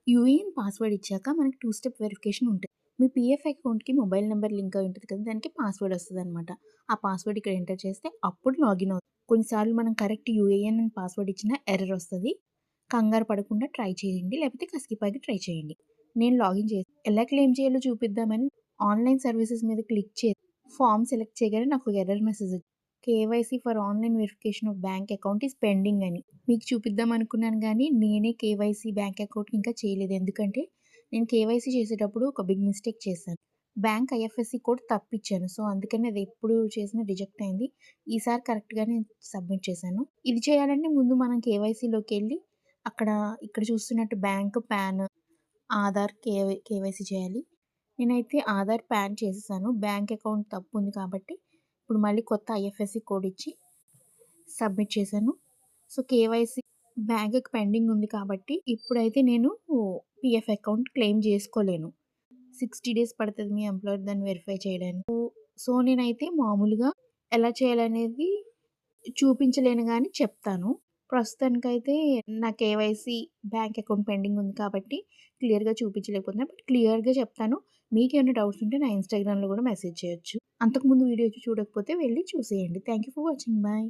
UAN password ఇచ్చాక మనకి 2 step verification ఉంటది. మీ పీఎఫ్ అకౌంట్‌కి మొబైల్ నంబర్ లింక్ అయి ఉంటది కదా! దానికి పాస్వర్డ్ వస్తదనమాట. ఆ పాస్వర్డ్ ఇక్కడ ఎంటర్ చేస్తే అప్పుడు లాగిన్ అవుతాం. కొన్నిసార్లు మనం కరెక్ట్ యూఏఎన్ అని పాస్వర్డ్ ఇచ్చినా ఎర్రర్ వస్తది. కంగారు పడకుండా ట్రై చేయండి. లేకపోతే స్కిప్ ఆగి ట్రై చేయండి. నేను లాగిన్ చేసి ఎలా క్లెయిమ్ చేయాలో చూపిద్దామని ఆన్‌లైన్ సర్వీసెస్ మీద క్లిక్ చేసి ఫార్మ్ సెలెక్ట్ చేయగానే నాకు ఒక ఎర్రర్ మెసేజ్ వచ్చింది. KYC for online verification of bank account is pending అని. మీకు చూపిద్దాం అనుకున్నాను గానీ, నేనే కేవైసీ బ్యాంక్ అకౌంట్‌కి ఇంకా చేయలేదు. ఎందుకంటే, నేను కేవైసీ చేసేటప్పుడు ఒక బిగ్ మిస్టేక్ చేశాను. బ్యాంక్ ఐఎఫ్ఎస్‌సి కోడ్ తప్పిచ్చాను. సో, అందుకని అది ఎప్పుడు చేసినా రిజెక్ట్ అయింది. ఈసారి కరెక్ట్‌గానే సబ్మిట్ చేశాను. ఇది చేయాలంటే ముందు మనం కేవైసీలోకెళ్ళి అక్కడ ఇక్కడ చూస్తున్నట్టు బ్యాంక్, పాన్, ఆధార్, కేవైసీ చేయాలి. నేనైతే ఆధార్, పాన్ చేసేసాను. బ్యాంక్ అకౌంట్ తప్పుంది కాబట్టి, ఇప్పుడు మళ్ళీ కొత్త ఐఎఫ్ఎస్‌సి కోడ్ ఇచ్చి సబ్మిట్ చేశాను. సో, కేవైసీ బ్యాంక్‌కి పెండింగ్ ఉంది కాబట్టి, ఇప్పుడైతే నేను పీఎఫ్ అకౌంట్ క్లెయిమ్ జేసుకోలేను. 60 డేస్ పడతది మీ ఎంప్లాయర్ దాన్ని వెరిఫై చేయడానికి. సో, నేనైతే మామూలుగా ఎలా చేయాలనేది చూపించలేను గానీ చెప్తాను. ప్రస్తుతానికైతే నా కేవైసీ బ్యాంక్ అకౌంట్ పెండింగ్ ఉంది కాబట్టి క్లియర్‌గా చూపించలేకపోతున్నా. బట్ క్లియర్‌గా చెప్తాను. మీకేమైనా డౌట్స్ ఉంటే నా ఇన్‌స్టాగ్రామ్‌లో గూడా మెసేజ్ చేయొచ్చు. అంతకుముందు వీడియో చూడకపోతే వెళ్లి చూసేయండి. Thank you for watching. By.